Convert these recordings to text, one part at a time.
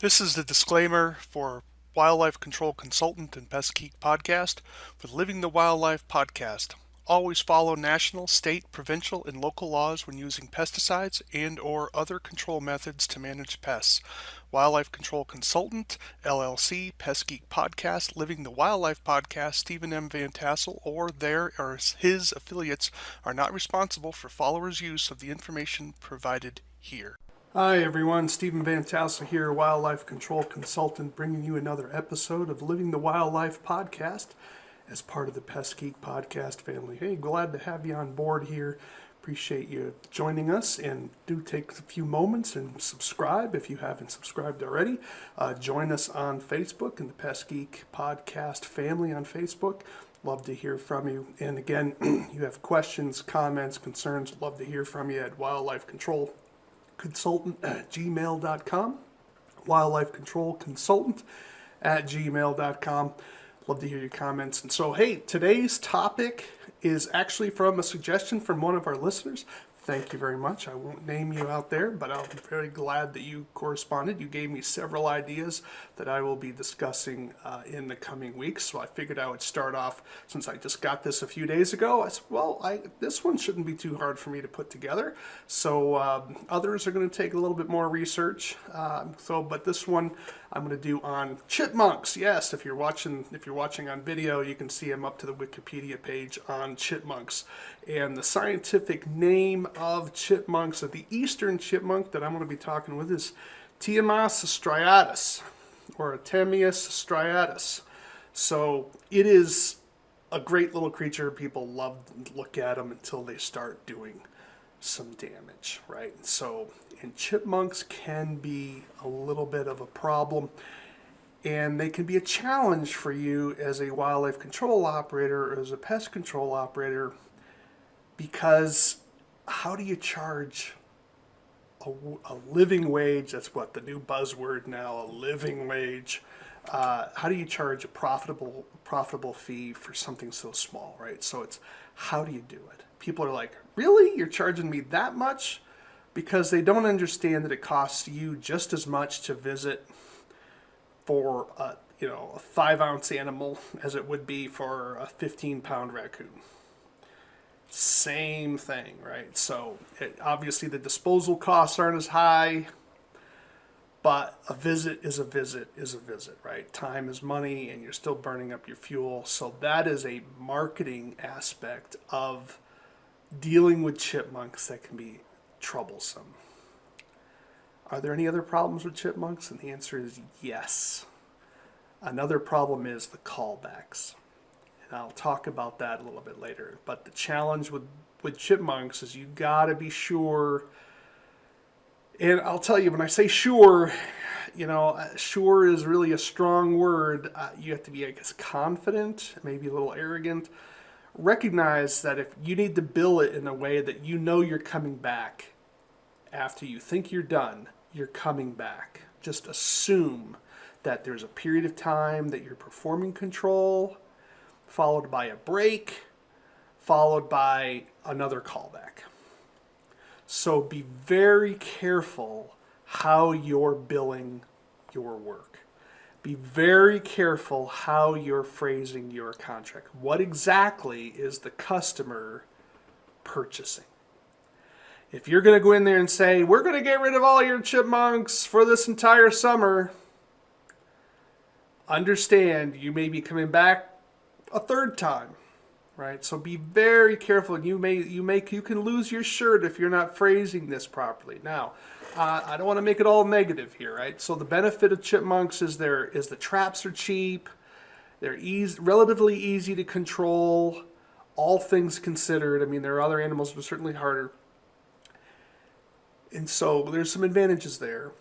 This is the disclaimer for Wildlife Control Consultant and Pest Geek Podcast for the Living the Wildlife podcast. Always follow national, state, provincial, and local laws when using pesticides and/or other control methods to manage pests. Wildlife Control Consultant, LLC, Pest Geek Podcast, Living the Wildlife Podcast, Stephen M. Van Tassel, or their or his affiliates are not responsible for followers' use of the information provided here. Hi everyone, Stephen Van Tassel here, Wildlife Control Consultant, bringing you another episode of Living the Wildlife Podcast as part of the Pest Geek Podcast family. Hey, glad to have you on board here. Appreciate you joining us, and do take a few moments and subscribe if you haven't subscribed already. Join us on Facebook in the Pest Geek Podcast family on Facebook. Love to hear from you. And again, you have questions, comments, concerns, love to hear from you at Wildlife Control Consultant at gmail.com, Wildlife Control Consultant at gmail.com. Love to hear your comments. And so, hey, today's topic is actually from a suggestion from one of our listeners. Thank you very much. I won't name you out there, but I'm very glad that you corresponded. You gave me several ideas that I will be discussing in the coming weeks. So I figured I would start off, since I just got this a few days ago. I said, well, this one shouldn't be too hard for me to put together. So others are going to take a little bit more research. But this one I'm going to do on chipmunks. Yes, if you're watching on video, you can see I'm up to the Wikipedia page on chipmunks. And the scientific name of chipmunks, of the eastern chipmunk that I'm going to be talking with, is Tiamas striatus, or Tamias striatus. So it is a great little creature. People love to look at them until they start doing some damage, right? And chipmunks can be a little bit of a problem, and they can be a challenge for you as a wildlife control operator or as a pest control operator, because how do you charge a living wage? That's what the new buzzword now, a living wage. How do you charge a profitable fee for something so small, right? So it's, how do you do it? People are like, really? You're charging me that much? Because they don't understand that it costs you just as much to visit for a 5-ounce animal as it would be for a 15-pound raccoon. Same thing, right? So obviously the disposal costs aren't as high, but a visit is a visit, right? Time is money, and you're still burning up your fuel. So that is a marketing aspect of dealing with chipmunks that can be troublesome. Are there any other problems with chipmunks? And the answer is yes. Another problem is the callbacks. And I'll talk about that a little bit later. But the challenge with chipmunks is you gotta be sure. And I'll tell you, when I say sure, sure is really a strong word. You have to be, I guess, confident, maybe a little arrogant. Recognize that if you need to bill it in a way that you know you're coming back after you think you're done, you're coming back. Just assume that there's a period of time that you're performing control, followed by a break, followed by another callback. So be very careful how you're billing your work. Be very careful how you're phrasing your contract. What exactly is the customer purchasing? If you're going to go in there and say, we're going to get rid of all your chipmunks for this entire summer, understand you may be coming back a third time, right? So be very careful. You can lose your shirt if you're not phrasing this properly. Now, I don't want to make it all negative here, right? So the benefit of chipmunks is the traps are cheap, they're relatively easy to control, all things considered. I mean, there are other animals that are certainly harder. And so there's some advantages there.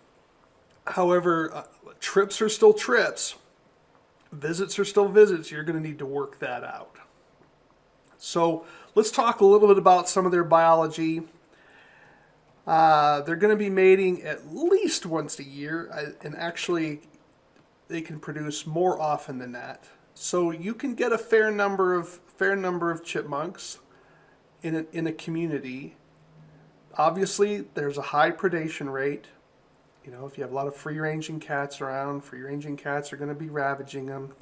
However, trips are still trips. Visits are still visits. You're going to need to work that out. So let's talk a little bit about some of their biology. They're going to be mating at least once a year, and actually they can produce more often than that. So you can get a fair number of chipmunks in a community. Obviously, there's a high predation rate. You know, if you have a lot of free-ranging cats around, free-ranging cats are going to be ravaging them.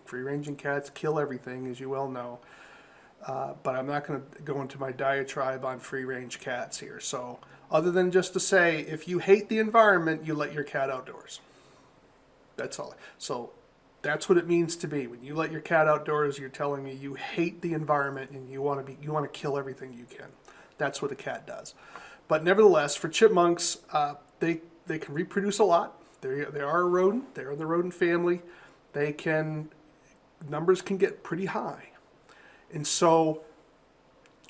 Free-ranging cats kill everything, as you well know. But I'm not going to go into my diatribe on free-range cats here. So other than just to say, if you hate the environment, you let your cat outdoors. That's all. So that's what it means to be. When you let your cat outdoors, you're telling me you hate the environment and you want to kill everything you can. That's what a cat does. But nevertheless, for chipmunks, they can reproduce a lot. They are a rodent. They're in the rodent family. Numbers can get pretty high. And so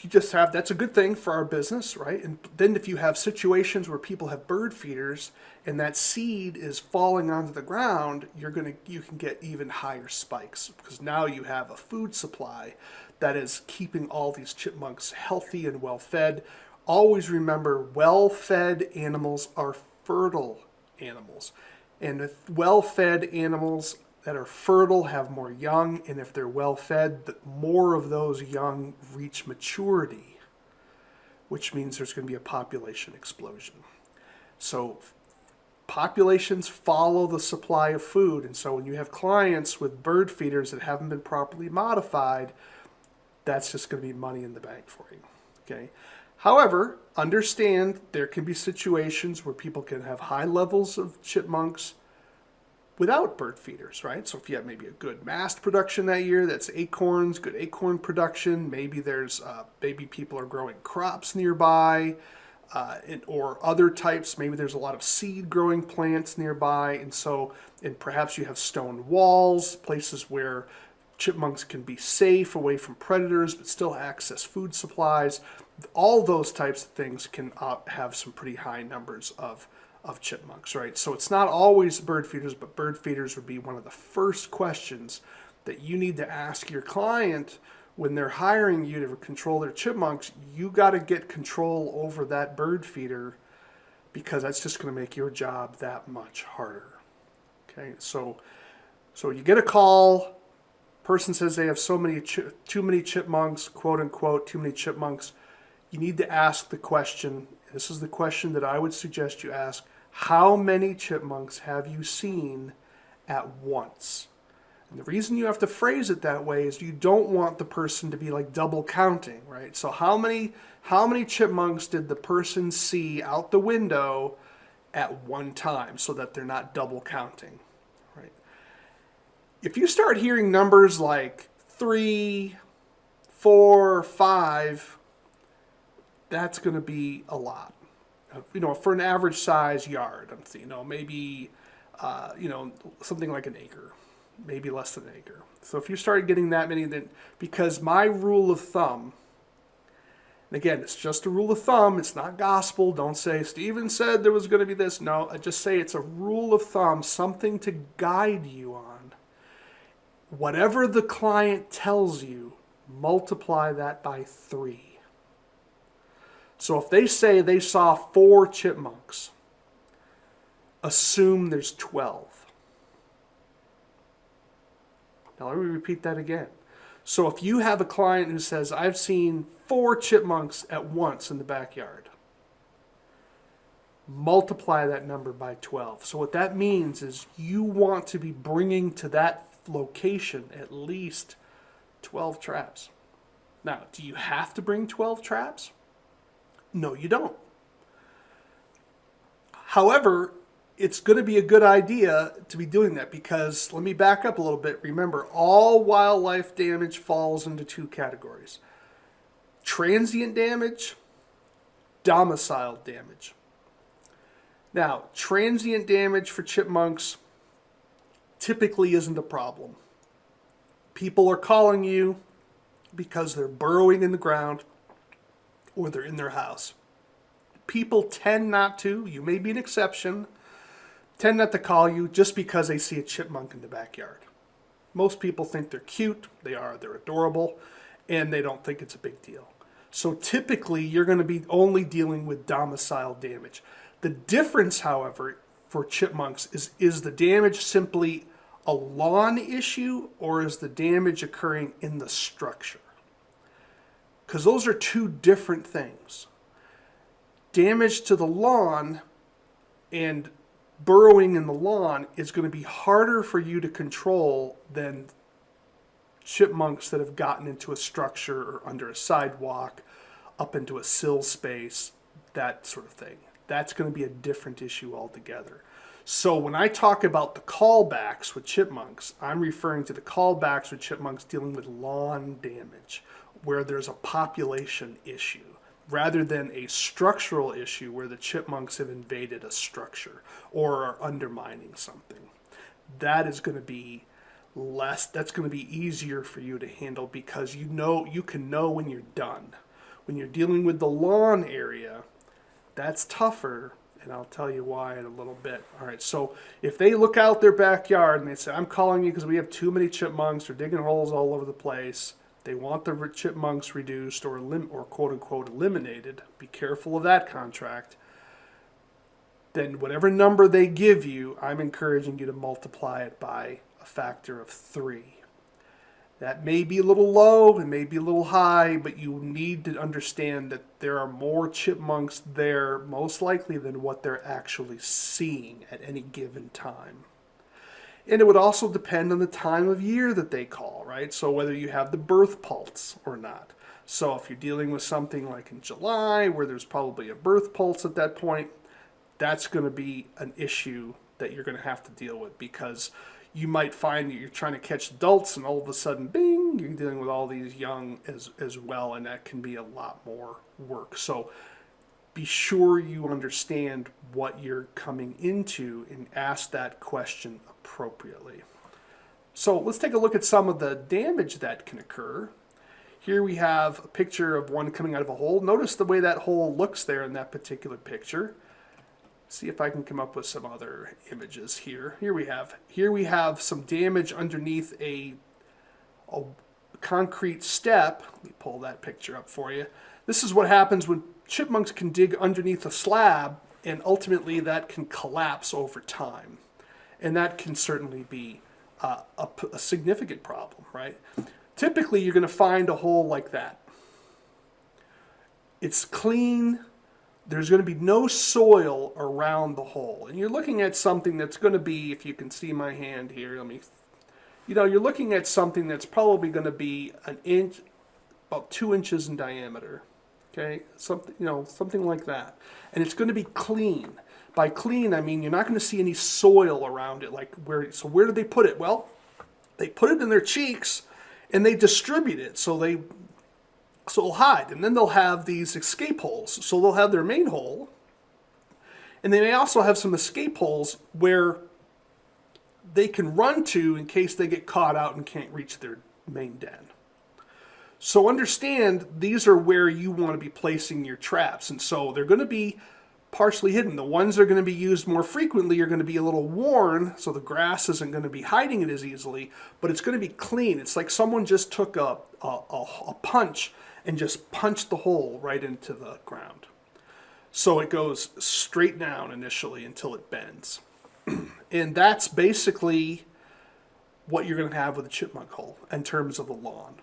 that's a good thing for our business, right? And then if you have situations where people have bird feeders and that seed is falling onto the ground, you can get even higher spikes because now you have a food supply that is keeping all these chipmunks healthy and well fed. Always remember, well fed animals are fertile animals. And well fed animals that are fertile have more young, and if they're well fed, more of those young reach maturity, which means there's going to be a population explosion. So populations follow the supply of food, and so when you have clients with bird feeders that haven't been properly modified, that's just going to be money in the bank for you. Okay. However, understand there can be situations where people can have high levels of chipmunks without bird feeders, right? So if you have maybe a good mast production that year, that's acorns, good acorn production. Maybe maybe people are growing crops nearby, or other types. Maybe there's a lot of seed growing plants nearby, and perhaps you have stone walls, places where chipmunks can be safe away from predators but still access food supplies. All those types of things can have some pretty high numbers of chipmunks, right? So it's not always bird feeders, but bird feeders would be one of the first questions that you need to ask your client when they're hiring you to control their chipmunks. You got to get control over that bird feeder because that's just going to make your job that much harder. Okay, so you get a call. Person says they have too many chipmunks, quote unquote, too many chipmunks. You need to ask the question. This is the question that I would suggest you ask. How many chipmunks have you seen at once? And the reason you have to phrase it that way is you don't want the person to be like double counting, right? So how many chipmunks did the person see out the window at one time so that they're not double counting, right? If you start hearing numbers like 3, 4, 5, that's going to be a lot. For an average size yard, maybe, something like an acre, maybe less than an acre. So if you start getting that many, then, because my rule of thumb, and again, it's just a rule of thumb, it's not gospel. Don't say, Stephen said there was going to be this. No, I just say it's a rule of thumb, something to guide you on. Whatever the client tells you, multiply that by 3. So if they say they saw 4 chipmunks, assume there's 12. Now let me repeat that again. So if you have a client who says, I've seen 4 chipmunks at once in the backyard, multiply that number by 12. So what that means is you want to be bringing to that location at least 12 traps. Now, do you have to bring 12 traps? No, you don't. However, it's going to be a good idea to be doing that because, let me back up a little bit. Remember, all wildlife damage falls into 2 categories. Transient damage, domiciled damage. Now, transient damage for chipmunks typically isn't a problem. People are calling you because they're burrowing in the ground or they're in their house. People tend not to, you may be an exception, tend not to call you just because they see a chipmunk in the backyard. Most people think they're cute, they're adorable, and they don't think it's a big deal. So typically you're going to be only dealing with domicile damage. The difference, however, for chipmunks is the damage simply a lawn issue or is the damage occurring in the structure? Because those are 2 different things. Damage to the lawn and burrowing in the lawn is going to be harder for you to control than chipmunks that have gotten into a structure or under a sidewalk, up into a sill space, that sort of thing. That's going to be a different issue altogether. So when I talk about the callbacks with chipmunks, I'm referring to the callbacks with chipmunks dealing with lawn damage, where there's a population issue, rather than a structural issue where the chipmunks have invaded a structure or are undermining something. That is going to be that's going to be easier for you to handle, because you can know when you're done. When you're dealing with the lawn area, that's tougher, and I'll tell you why in a little bit. All right, so if they look out their backyard and they say, I'm calling you because we have too many chipmunks, they're digging holes all over the place, they want the chipmunks reduced or quote-unquote eliminated, be careful of that contract, then whatever number they give you, I'm encouraging you to multiply it by a factor of 3. That may be a little low, it may be a little high, but you need to understand that there are more chipmunks there, most likely, than what they're actually seeing at any given time. And it would also depend on the time of year that they call, right? So whether you have the birth pulse or not. So if you're dealing with something like in July, where there's probably a birth pulse at that point, that's going to be an issue that you're going to have to deal with, because you might find that you're trying to catch adults and all of a sudden, bing, you're dealing with all these young as well, and that can be a lot more work. So be sure you understand what you're coming into and ask that question appropriately. So let's take a look at some of the damage that can occur. Here we have a picture of one coming out of a hole. Notice the way that hole looks there in that particular picture. See if I can come up with some other images here. Here we have some damage underneath a concrete step. Let me pull that picture up for you. This is what happens when chipmunks can dig underneath a slab, and ultimately that can collapse over time. And that can certainly be a significant problem, right? Typically, you're going to find a hole like that. It's clean. There's going to be no soil around the hole. And you're looking at something that's going to be, if you can see my hand here, you're looking at something that's probably going to be an inch, about 2 inches in diameter. Okay, something like that. And it's going to be clean. By clean, I mean you're not going to see any soil around it. So where did they put it? Well, they put it in their cheeks and they distribute it. So it'll hide. And then they'll have these escape holes. So they'll have their main hole. And they may also have some escape holes where they can run to in case they get caught out and can't reach their main den. So understand, these are where you want to be placing your traps. And so they're going to be partially hidden. The ones that are going to be used more frequently are going to be a little worn, so the grass isn't going to be hiding it as easily, but it's going to be clean. It's like someone just took a punch and just punched the hole right into the ground. So it goes straight down initially until it bends. And that's basically what you're going to have with a chipmunk hole in terms of the lawn.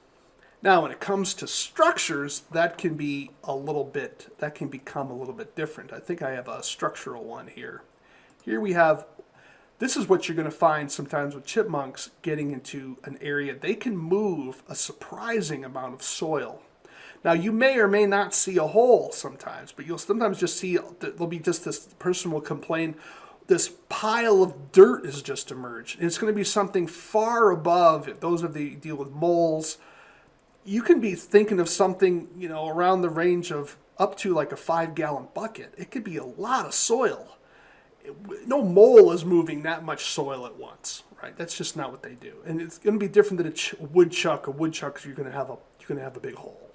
Now, when it comes to structures, that can become a little bit different. I think I have a structural one here. Here we have, this is what you're going to find sometimes with chipmunks getting into an area. They can move a surprising amount of soil. Now, you may or may not see a hole sometimes, but you'll sometimes just see, there'll be just this person will complain, this pile of dirt has just emerged. And it's going to be something far above, if those of you deal with moles, you can be thinking of something, around the range of up to like a 5-gallon bucket. It could be a lot of soil. No mole is moving that much soil at once, right? That's just not what they do. And it's going to be different than a woodchuck. A woodchuck, you're going to have a big hole.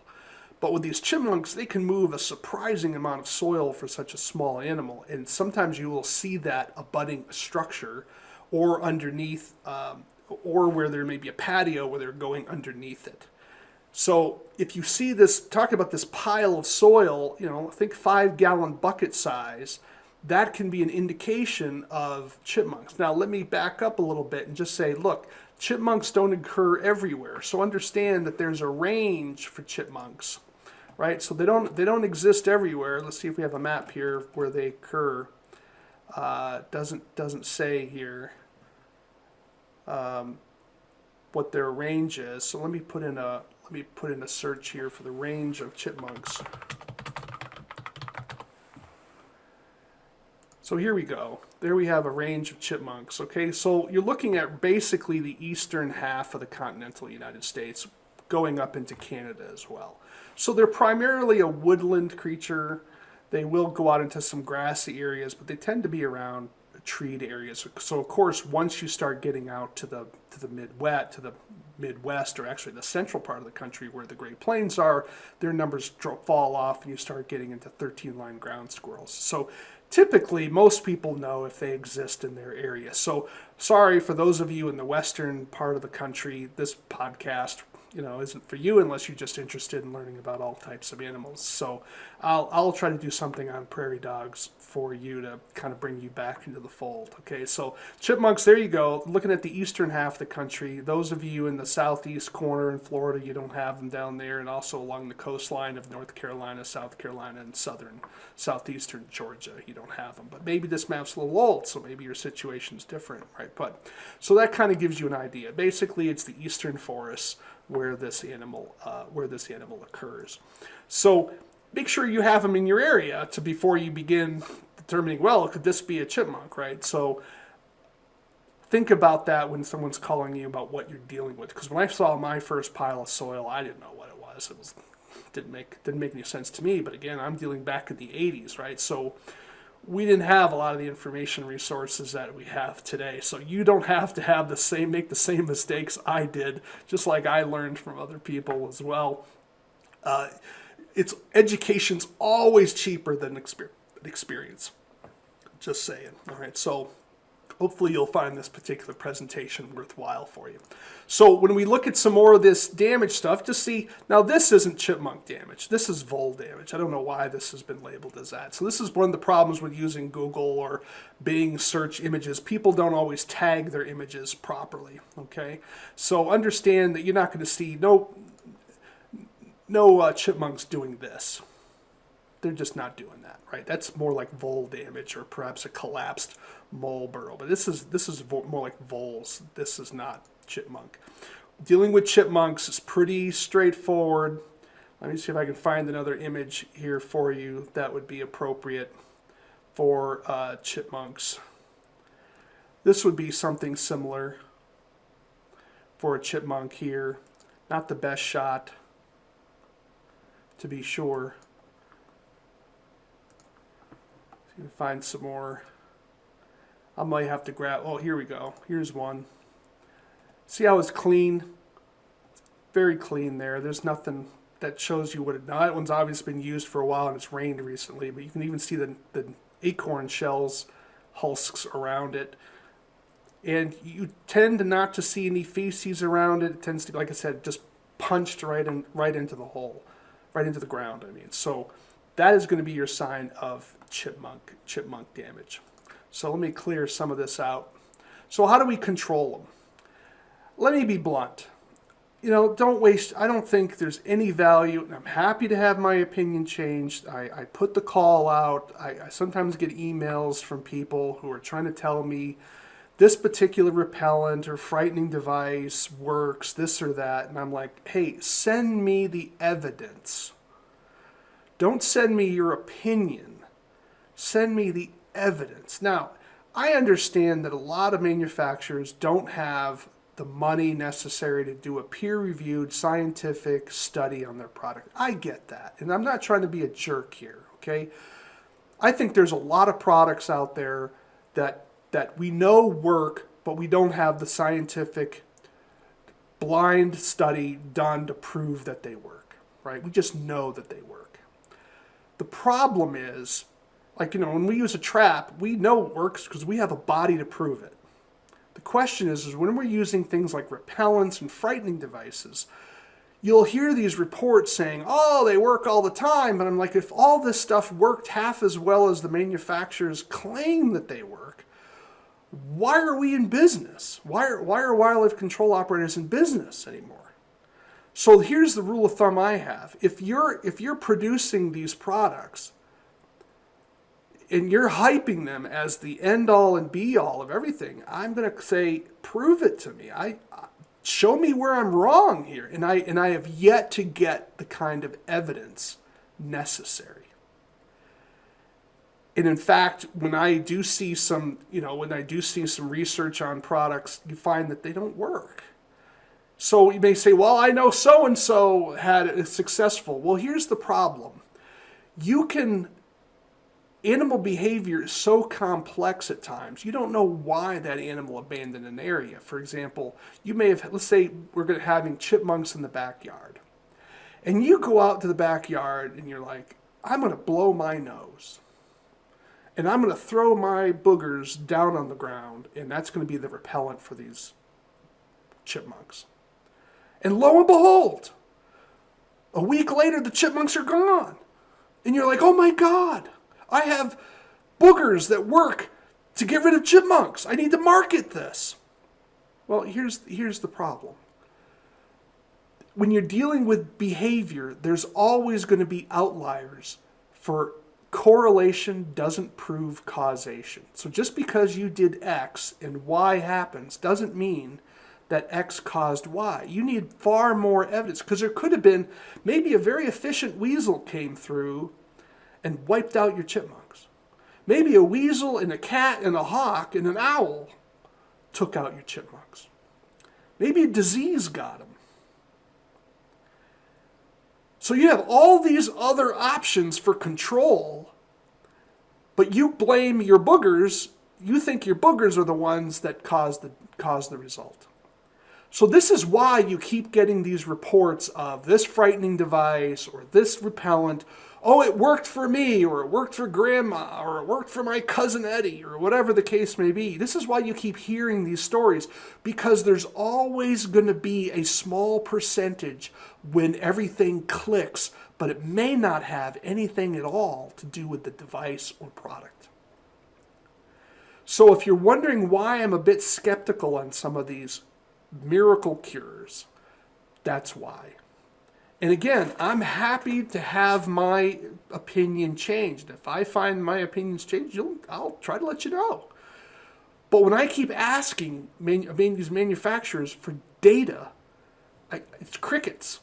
But with these chipmunks, they can move a surprising amount of soil for such a small animal. And sometimes you will see that abutting a structure or underneath, or where there may be a patio where they're going underneath it. So if you see this, talk about this pile of soil, think 5-gallon bucket size, that can be an indication of chipmunks. Now let me back up a little bit and just say, look, chipmunks don't occur everywhere. So understand that there's a range for chipmunks, right? So they don't exist everywhere. Let's see if we have a map here where they occur. Doesn't say here what their range is. So let me put in a search here for the range of chipmunks. So here we go. There we have a range of chipmunks. Okay, so you're looking at basically the eastern half of the continental United States, going up into Canada as well. So they're primarily a woodland creature. They will go out into some grassy areas, but they tend to be around treed areas. So of course, once you start getting out to the Midwest, or actually the central part of the country where the Great Plains are, their numbers fall off, and you start getting into 13-line ground squirrels. So typically, most people know if they exist in their area. So sorry for those of you in the western part of the country, this podcast, isn't for you unless you're just interested in learning about all types of animals. So I'll try to do something on prairie dogs for you to kind of bring you back into the fold. Okay, so chipmunks, there you go. Looking at the eastern half of the country. Those of you in the southeast corner in Florida, you don't have them down there, and also along the coastline of North Carolina, South Carolina, and southeastern Georgia, you don't have them. But maybe this map's a little old, so maybe your situation's different, right? But so that kind of gives you an idea. Basically, it's the eastern forests where this animal occurs. So make sure you have them in your area before you begin determining, well, could this be a chipmunk, right? So think about that when someone's calling you about what you're dealing with. Because when I saw my first pile of soil, I didn't know what it was. Didn't make any sense to me. But again, I'm dealing back in the 80s, right? So we didn't have a lot of the information resources that we have today. So you don't have to make the same mistakes I did, just like I learned from other people as well. Education's always cheaper than experience. Just saying. All right, so hopefully you'll find this particular presentation worthwhile for you. So when we look at some more of this damage stuff, just see, now this isn't chipmunk damage. This is vole damage. I don't know why this has been labeled as that. So this is one of the problems with using Google or Bing search images. People don't always tag their images properly, okay? So understand that you're not going to see no chipmunks doing this. They're just not doing that, right? That's more like vole damage or perhaps a collapsed mole burrow. But this is more like voles. This is not chipmunk. Dealing with chipmunks is pretty straightforward. Let me see if I can find another image here for you that would be appropriate for chipmunks. This would be something similar for a chipmunk here. Not the best shot, to be sure. You can find some more. I might have to grab, oh, here we go. Here's one. See how it's clean? Very clean there. There's nothing that shows you what it, now that one's obviously been used for a while and it's rained recently, but you can even see the acorn shells, husks around it. And you tend not to see any feces around it. It tends to, like I said, just punched right into the hole, right into the ground, I mean. So that is going to be your sign of chipmunk damage. So let me clear some of this out. So how do we control them? Let me be blunt. Don't waste, I don't think there's any value, and I'm happy to have my opinion changed. I put the call out. I sometimes get emails from people who are trying to tell me this particular repellent or frightening device works, this or that, and I'm like, hey, send me the evidence. Don't send me your opinion. Send me the evidence. Now, I understand that a lot of manufacturers don't have the money necessary to do a peer-reviewed scientific study on their product. I get that, and I'm not trying to be a jerk here, okay? I think there's a lot of products out there that we know work, but we don't have the scientific blind study done to prove that they work, right? We just know that they work. The problem is, when we use a trap, we know it works because we have a body to prove it. The question is when we're using things like repellents and frightening devices, you'll hear these reports saying, oh, they work all the time. But I'm like, if all this stuff worked half as well as the manufacturers claim that they work, why are we in business? Why are wildlife control operators in business anymore? So here's the rule of thumb I have. If you're producing these products, and you're hyping them as the end all and be all of everything, I'm going to say, prove it to me. Show me where I'm wrong here. And I have yet to get the kind of evidence necessary. And in fact, when I do see some research on products, you find that they don't work. So you may say, well, I know so-and-so had it successful. Well, here's the problem. Animal behavior is so complex at times. You don't know why that animal abandoned an area. For example, you may have, let's say we're having chipmunks in the backyard. And you go out to the backyard and you're like, I'm going to blow my nose. And I'm going to throw my boogers down on the ground, and that's going to be the repellent for these chipmunks. And lo and behold, a week later the chipmunks are gone. And you're like, oh my God, I have boogers that work to get rid of chipmunks. I need to market this. Well, here's the problem. When you're dealing with behavior, there's always going to be outliers. For correlation doesn't prove causation. So just because you did X and Y happens doesn't mean that X caused Y. You need far more evidence, because there could have been maybe a very efficient weasel came through and wiped out your chipmunks. Maybe a weasel and a cat and a hawk and an owl took out your chipmunks. Maybe a disease got them. So you have all these other options for control, but you blame your boogers. You think your boogers are the ones that caused the result. So this is why you keep getting these reports of this frightening device or this repellent. Oh, it worked for me, or it worked for grandma, or it worked for my cousin Eddie, or whatever the case may be. This is why you keep hearing these stories, because there's always going to be a small percentage when everything clicks, but it may not have anything at all to do with the device or product. So if you're wondering why I'm a bit skeptical on some of these miracle cures, that's why. And again, I'm happy to have my opinion changed. If I find my opinions changed, I'll try to let you know. But when I keep asking these manufacturers for data, it's crickets.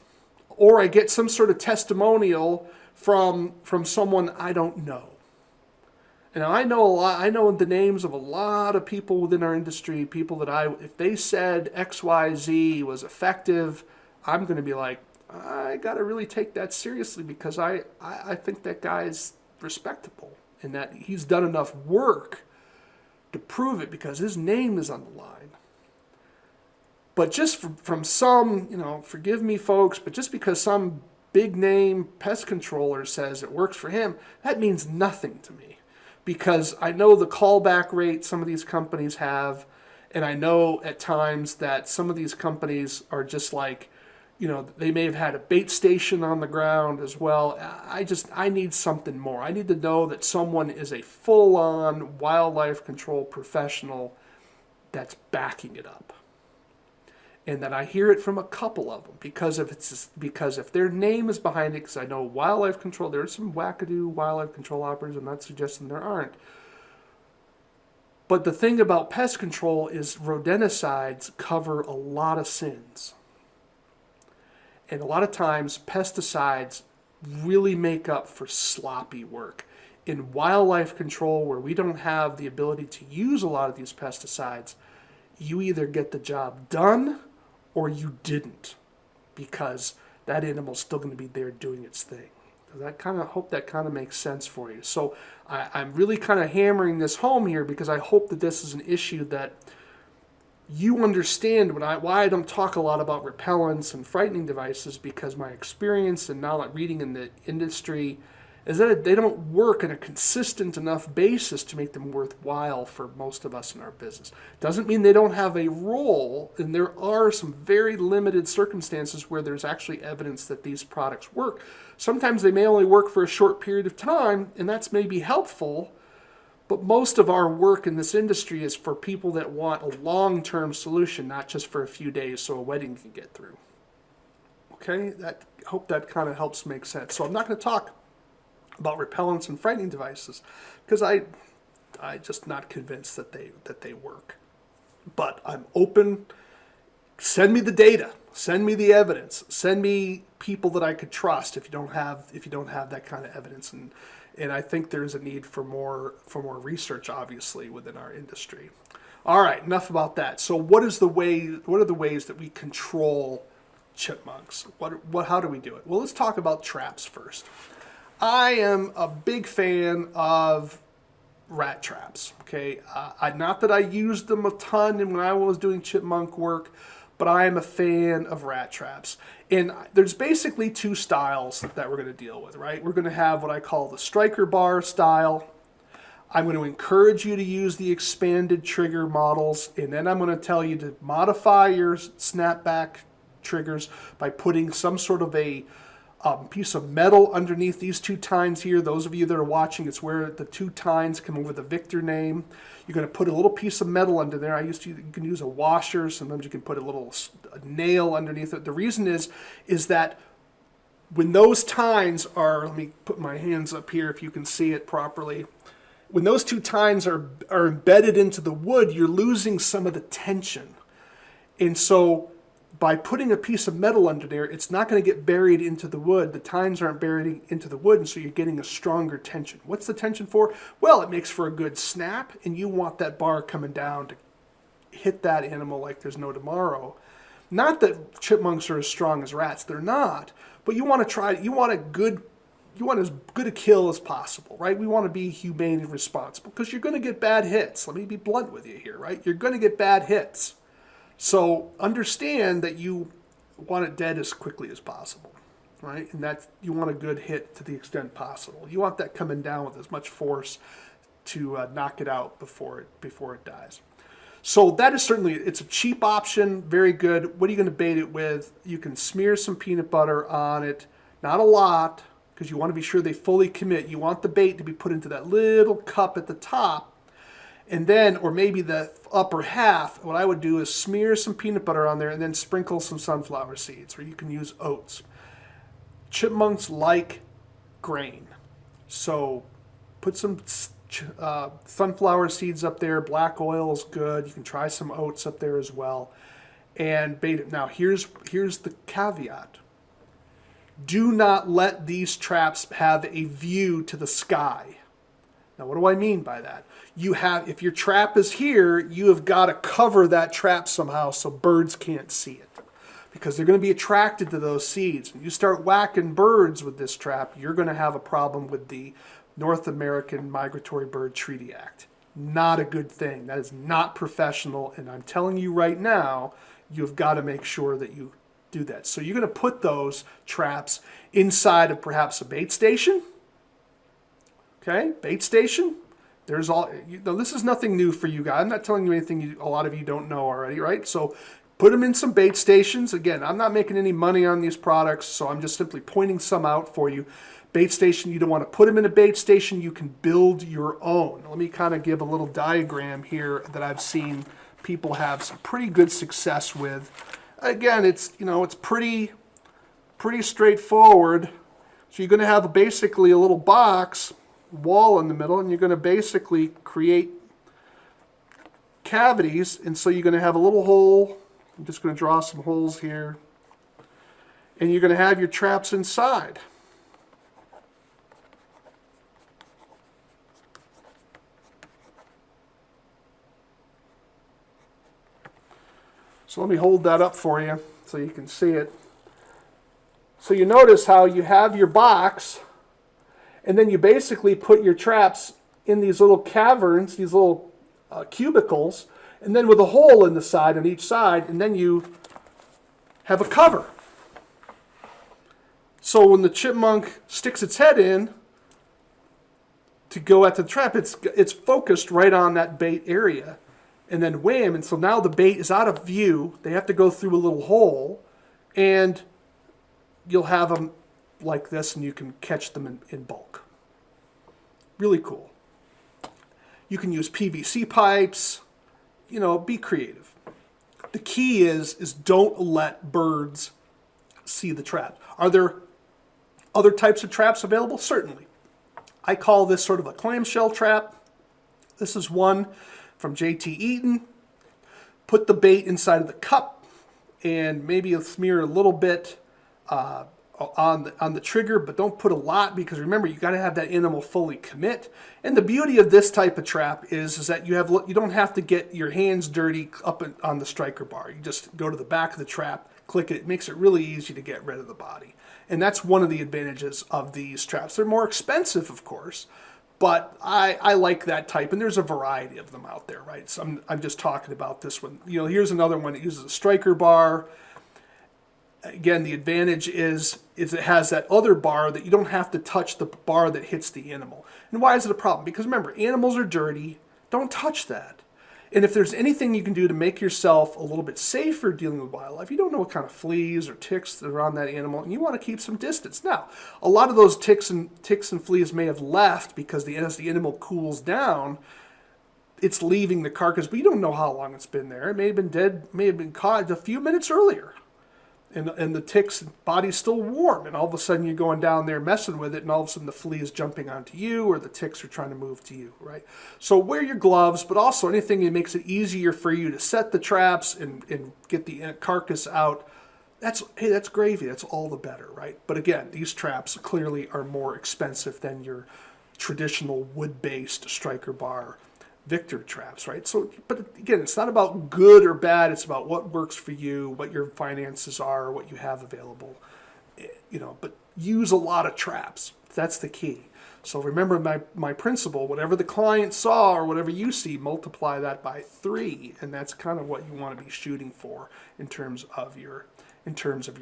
Or I get some sort of testimonial from someone I don't know. And I know a lot. I know the names of a lot of people within our industry, people that if they said XYZ was effective, I'm going to be like, I got to really take that seriously, because I think that guy's respectable and that he's done enough work to prove it, because his name is on the line. But just from some, forgive me folks, but just because some big name pest controller says it works for him, that means nothing to me, because I know the callback rate some of these companies have, and I know at times that some of these companies are just like, they may have had a bait station on the ground as well. I need something more. I need to know that someone is a full-on wildlife control professional that's backing it up. And that I hear it from a couple of them, because if their name is behind it, because I know wildlife control, there are some wackadoo wildlife control operators. I'm not suggesting there aren't. But the thing about pest control is rodenticides cover a lot of sins. And a lot of times, pesticides really make up for sloppy work. In wildlife control, where we don't have the ability to use a lot of these pesticides, you either get the job done or you didn't, because that animal's still going to be there doing its thing. Hope that kind of makes sense for you. So I'm really kind of hammering this home here, because I hope that this is an issue that you understand why I don't talk a lot about repellents and frightening devices, because my experience and knowledge reading in the industry is that they don't work on a consistent enough basis to make them worthwhile for most of us in our business. Doesn't mean they don't have a role, and there are some very limited circumstances where there's actually evidence that these products work. Sometimes they may only work for a short period of time, and that's maybe helpful. But most of our work in this industry is for people that want a long-term solution, not just for a few days so a wedding can get through. Okay, hope that kind of helps make sense. So I'm not going to talk about repellents and frightening devices, because I just not convinced that they work. But I'm open. Send me the data. Send me the evidence. Send me people that I could trust if you don't have that kind of evidence. And I think there's a need for more research, obviously, within our industry. All right, enough about that. So what are the ways that we control chipmunks? How do we do it? Well, let's talk about traps first. I am a big fan of rat traps. Okay, not that I used them a ton when I was doing chipmunk work, but I am a fan of rat traps. And there's basically two styles that we're going to deal with, right? We're going to have what I call the striker bar style. I'm going to encourage you to use the expanded trigger models, and then I'm going to tell you to modify your snapback triggers by putting some sort of a piece of metal underneath these two tines here. Those of you that are watching, it's where the two tines come over the Victor name. You're going to put a little piece of metal under there. You can use a washer. Sometimes you can put a nail underneath it. The reason is that when those tines are, let me put my hands up here if you can see it properly. When those two tines are embedded into the wood, you're losing some of the tension. And so by putting a piece of metal under there, it's not going to get buried into the wood. The tines aren't buried into the wood, and so you're getting a stronger tension. What's the tension for? Well, it makes for a good snap, and you want that bar coming down to hit that animal like there's no tomorrow. Not that chipmunks are as strong as rats. They're not. But you want as good a kill as possible, right? We want to be humane and responsible because you're going to get bad hits. Let me be blunt with you here, right? You're going to get bad hits. So understand that you want it dead as quickly as possible, right? And that you want a good hit to the extent possible. You want that coming down with as much force to knock it out before it dies. So that is certainly, it's a cheap option, very good. What are you going to bait it with? You can smear some peanut butter on it, not a lot, because you want to be sure they fully commit. You want the bait to be put into that little cup at the top, and then, or maybe the upper half, what I would do is smear some peanut butter on there and then sprinkle some sunflower seeds, or you can use oats. Chipmunks like grain, so put some sunflower seeds up there. Black oil is good. You can try some oats up there as well, and bait it. Now here's the caveat. Do not let these traps have a view to the sky. Now what do I mean by that? If your trap is here, you have got to cover that trap somehow so birds can't see it, because they're going to be attracted to those seeds. When you start whacking birds with this trap, you're going to have a problem with the North American Migratory Bird Treaty Act. Not a good thing. That is not professional, and I'm telling you right now, you've got to make sure that you do that. So you're going to put those traps inside of perhaps a bait station. Okay, bait station. There's all, this is nothing new for you guys. I'm not telling you anything a lot of you don't know already, right? So put them in some bait stations. Again, I'm not making any money on these products, so I'm just simply pointing some out for you. Bait station, you don't want to put them in a bait station. You can build your own. Let me kind of give a little diagram here that I've seen people have some pretty good success with. Again, it's pretty straightforward. So you're going to have basically a little box wall in the middle, and you're going to basically create cavities, and so you're going to have a little hole. I'm just going to draw some holes here, and you're going to have your traps inside. So let me hold that up for you so you can see it. So you notice how you have your box, and then you basically put your traps in these little caverns, these little cubicles, and then with a hole in the side on each side, and then you have a cover. So when the chipmunk sticks its head in to go at the trap, it's focused right on that bait area, and then wham, and so now the bait is out of view. They have to go through a little hole, and you'll have them like this, and you can catch them in bulk. Really cool. You can use PVC pipes. Be creative. The key is don't let birds see the trap. Are there other types of traps available? Certainly. I call this sort of a clamshell trap. This is one from J.T. Eaton. Put the bait inside of the cup and maybe smear a little bit on the trigger, but don't put a lot, because remember, you got to have that animal fully commit. And the beauty of this type of trap is that you don't have to get your hands dirty up on the striker bar. You just go to the back of the trap, click it. It makes it really easy to get rid of the body. And that's one of the advantages of these traps. They're more expensive, of course, but I like that type, and there's a variety of them out there, right? So I'm just talking about this one. Here's another one that uses a striker bar. Again, the advantage is it has that other bar that you don't have to touch the bar that hits the animal. And why is it a problem? Because remember, animals are dirty. Don't touch that. And if there's anything you can do to make yourself a little bit safer dealing with wildlife, you don't know what kind of fleas or ticks that are on that animal, and you want to keep some distance. Now, a lot of those ticks and fleas may have left because as the animal cools down, it's leaving the carcass, but you don't know how long it's been there. It may have been dead, may have been caught a few minutes earlier. And the tick's body's still warm, and all of a sudden you're going down there messing with it, and all of a sudden the flea is jumping onto you, or the ticks are trying to move to you, right? So wear your gloves, but also anything that makes it easier for you to set the traps and get the carcass out. That's gravy. That's all the better, right? But again, these traps clearly are more expensive than your traditional wood-based striker bar Victor traps, right? So, but again, it's not about good or bad. It's about what works for you, what your finances are, what you have available, but use a lot of traps. That's the key. So remember my principle, whatever the client saw or whatever you see, multiply that by 3. And that's kind of what you want to be shooting for in terms of your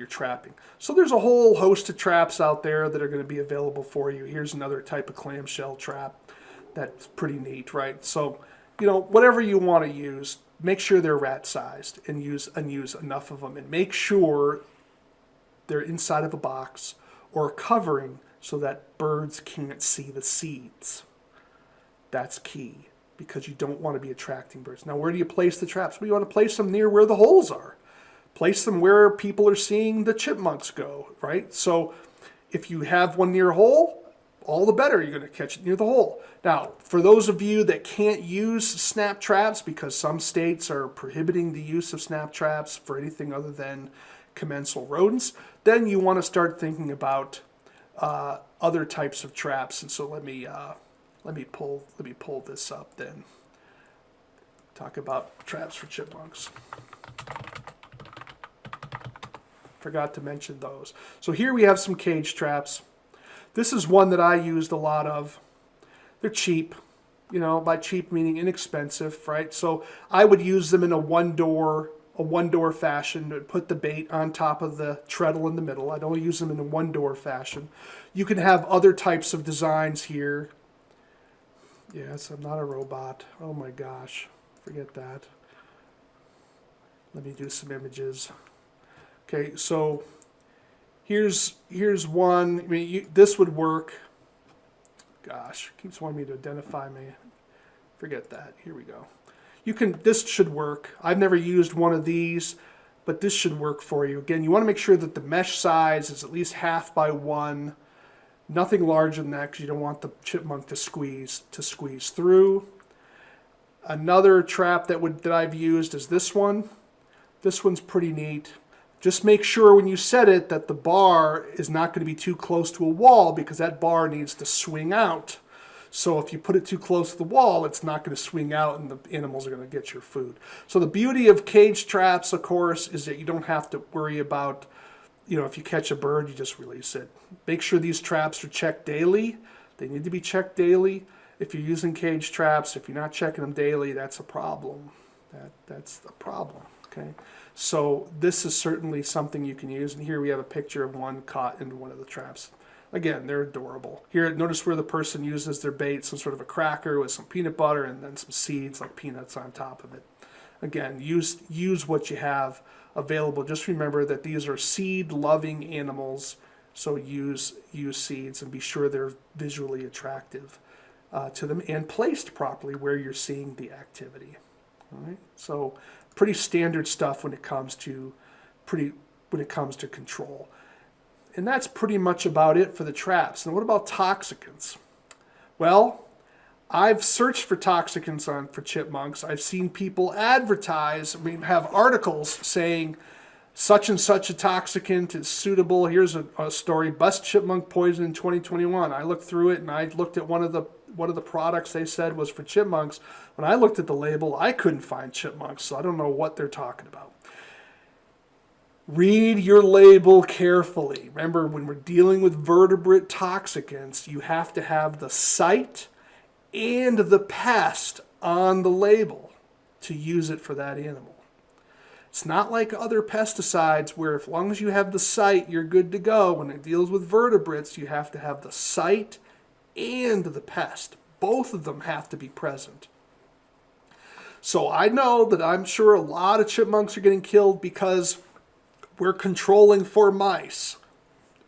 trapping. So there's a whole host of traps out there that are going to be available for you. Here's another type of clamshell trap. That's pretty neat, right? So, whatever you want to use, make sure they're rat-sized and use enough of them. And make sure they're inside of a box or a covering so that birds can't see the seeds. That's key, because you don't want to be attracting birds. Now, where do you place the traps? Well, you want to place them near where the holes are. Place them where people are seeing the chipmunks go, right? So if you have one near a hole, all the better. You're going to catch it near the hole. Now, for those of you that can't use snap traps because some states are prohibiting the use of snap traps for anything other than commensal rodents, then you want to start thinking about other types of traps. And so let me pull this up then. Talk about traps for chipmunks. Forgot to mention those. So here we have some cage traps. This is one that I used a lot of. They're cheap, by cheap meaning inexpensive, right? So I would use them in a one-door fashion, to put the bait on top of the treadle in the middle. I'd only use them in a one-door fashion. You can have other types of designs here. Yes, I'm not a robot. Oh my gosh, forget that. Let me do some images. Okay, so here's one. I mean, this would work. Gosh, keeps wanting me to identify me. Forget that. Here we go. This should work. I've never used one of these, but this should work for you. Again, you want to make sure that the mesh size is at least 1/2 by 1. Nothing larger than that, because you don't want the chipmunk to squeeze through. Another trap that I've used is this one. This one's pretty neat. Just make sure when you set it that the bar is not going to be too close to a wall, because that bar needs to swing out. So if you put it too close to the wall, it's not going to swing out and the animals are going to get your food. So the beauty of cage traps, of course, is that you don't have to worry about, if you catch a bird, you just release it. Make sure these traps are checked daily. They need to be checked daily. If you're using cage traps, if you're not checking them daily, that's a problem. That's a problem, okay? So this is certainly something you can use. And here we have a picture of one caught into one of the traps. Again, they're adorable. Here, notice where the person uses their bait, some sort of a cracker with some peanut butter and then some seeds like peanuts on top of it. Again, use what you have available. Just remember that these are seed-loving animals, so use seeds and be sure they're visually attractive to them and placed properly where you're seeing the activity. All right, so pretty standard stuff when it comes to control. And that's pretty much about it for the traps. Now, what about toxicants? Well, I've searched for toxicants for chipmunks. I've seen people advertise, have articles saying such and such a toxicant is suitable. Here's a story: bust chipmunk poison in 2021. I looked through it and I looked at one of the products they said was for chipmunks. When I looked at the label, I couldn't find chipmunks, so I don't know what they're talking about. Read your label carefully. Remember, when we're dealing with vertebrate toxicants, you have to have the site and the pest on the label to use it for that animal. It's not like other pesticides where as long as you have the site, you're good to go. When it deals with vertebrates, you have to have the site and the pest. Both of them have to be present. So I know that I'm sure a lot of chipmunks are getting killed because we're controlling for mice,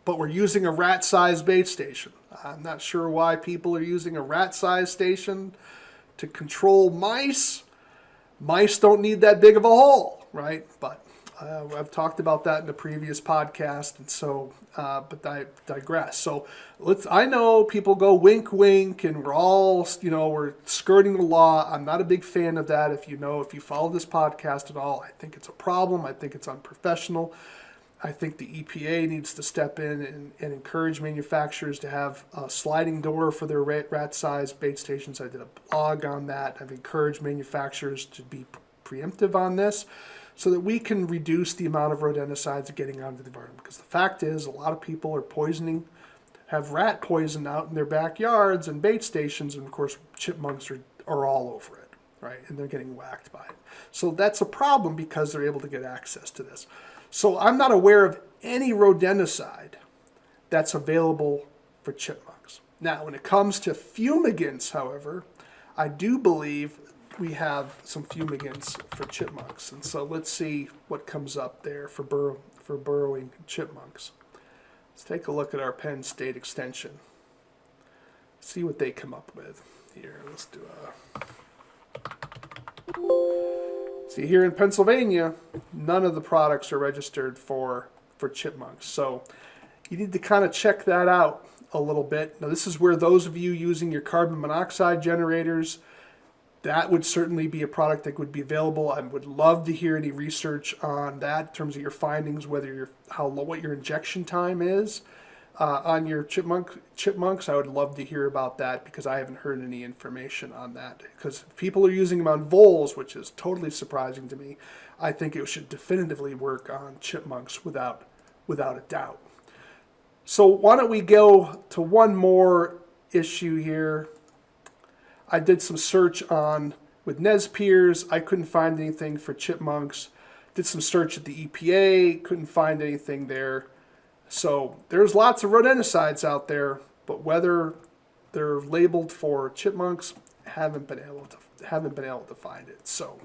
but we're using a rat-sized bait station. I'm not sure why people are using a rat-sized station to control mice. Mice don't need that big of a hole, right? But I've talked about that in the previous podcast, and so, but I digress. So I know people go wink, wink, and we're all, we're skirting the law. I'm not a big fan of that. If you follow this podcast at all, I think it's a problem. I think it's unprofessional. I think the EPA needs to step in and encourage manufacturers to have a sliding door for their rat-sized bait stations. I did a blog on that. I've encouraged manufacturers to be preemptive on this so that we can reduce the amount of rodenticides getting onto the environment. Because the fact is, a lot of people are have rat poison out in their backyards and bait stations, and of course chipmunks are all over it, right? And they're getting whacked by it. So that's a problem because they're able to get access to this. So I'm not aware of any rodenticide that's available for chipmunks. Now, when it comes to fumigants, however, I do believe we have some fumigants for chipmunks. And so let's see what comes up there for burrowing chipmunks. Let's take a look at our Penn State Extension. See what they come up with. Here, let's do a... See, here in Pennsylvania, none of the products are registered for chipmunks. So you need to kind of check that out a little bit. Now, this is where those of you using your carbon monoxide generators, that would certainly be a product that would be available. I would love to hear any research on that in terms of your findings, what your injection time is on your chipmunks. I would love to hear about that because I haven't heard any information on that. Because people are using them on voles, which is totally surprising to me. I think it should definitively work on chipmunks without a doubt. So why don't we go to one more issue here. I did some search with Nez Perce. I couldn't find anything for chipmunks. Did some search at the EPA. Couldn't find anything there. So there's lots of rodenticides out there, but whether they're labeled for chipmunks, haven't been able to find it. So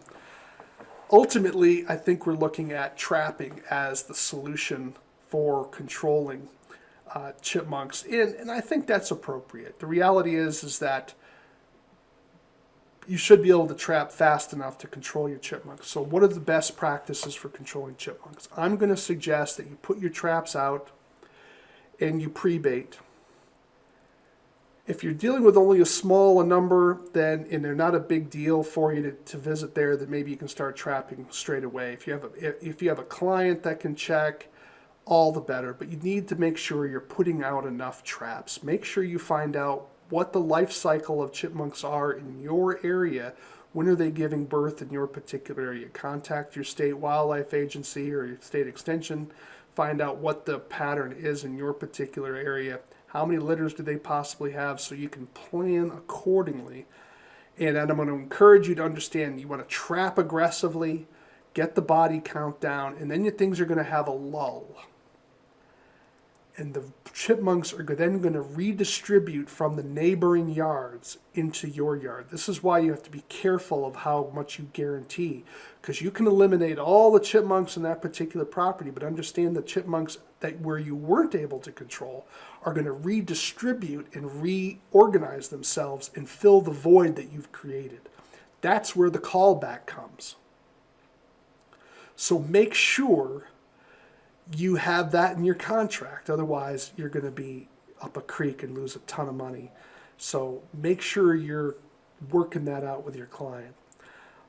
ultimately, I think we're looking at trapping as the solution for controlling chipmunks, and I think that's appropriate. The reality is that you should be able to trap fast enough to control your chipmunks. So what are the best practices for controlling chipmunks? I'm going to suggest that you put your traps out and you pre-bait. If you're dealing with only a small number, and they're not a big deal for you to visit there, then maybe you can start trapping straight away. If you have a client that can check, all the better. But you need to make sure you're putting out enough traps. Make sure you find out what the life cycle of chipmunks are in your area. When are they giving birth in your particular area? Contact your state wildlife agency or your state extension. Find out what the pattern is in your particular area. How many litters do they possibly have so you can plan accordingly. And I'm going to encourage you to understand you want to trap aggressively, get the body count down, and then your things are going to have a lull. And the chipmunks are then going to redistribute from the neighboring yards into your yard. This is why you have to be careful of how much you guarantee, because you can eliminate all the chipmunks in that particular property, but understand the chipmunks that where you weren't able to control are going to redistribute and reorganize themselves and fill the void that you've created. That's where the callback comes. So make sure you have that in your contract. Otherwise, you're going to be up a creek and lose a ton of money So make sure you're working that out with your client.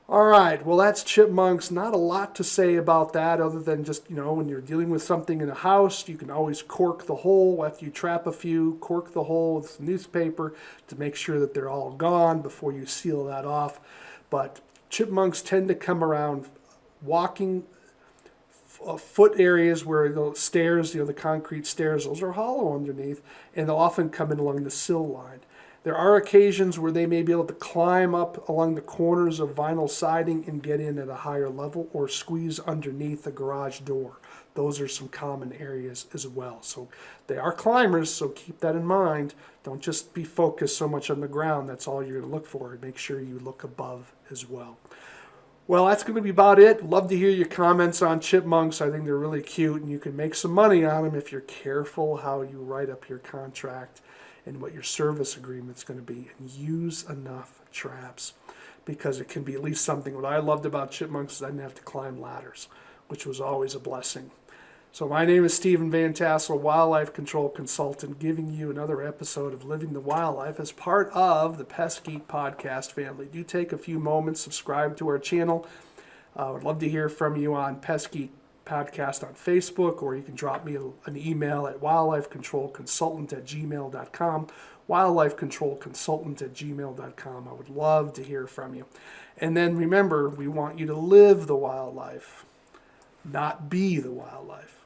All right, well, that's chipmunks. Not a lot to say about that other than just, when you're dealing with something in a house, you can always cork the hole after you trap a few, cork the hole with some newspaper to make sure that they're all gone before you seal that off. But chipmunks tend to come around walking foot areas where the stairs, the concrete stairs, those are hollow underneath, and they'll often come in along the sill line. There are occasions where they may be able to climb up along the corners of vinyl siding and get in at a higher level, or squeeze underneath the garage door. Those are some common areas as well. So they are climbers, so keep that in mind. Don't just be focused so much on the ground. That's all you're going to look for. Make sure you look above as well. Well, that's going to be about it. Love to hear your comments on chipmunks. I think they're really cute, and you can make some money on them if you're careful how you write up your contract and what your service agreement's going to be, and use enough traps, because it can be at least something. What I loved about chipmunks is I didn't have to climb ladders, which was always a blessing. So my name is Stephen Van Tassel, Wildlife Control Consultant, giving you another episode of Living the Wildlife as part of the Pest Geek podcast family. Do take a few moments, subscribe to our channel. I would love to hear from you on Pest Geek Podcast on Facebook, or you can drop me an email at wildlifecontrolconsultant@gmail.com, wildlifecontrolconsultant@gmail.com. I would love to hear from you. And then remember, we want you to live the wildlife, not be the wildlife.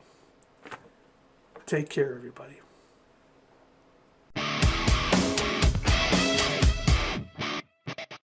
Take care, everybody.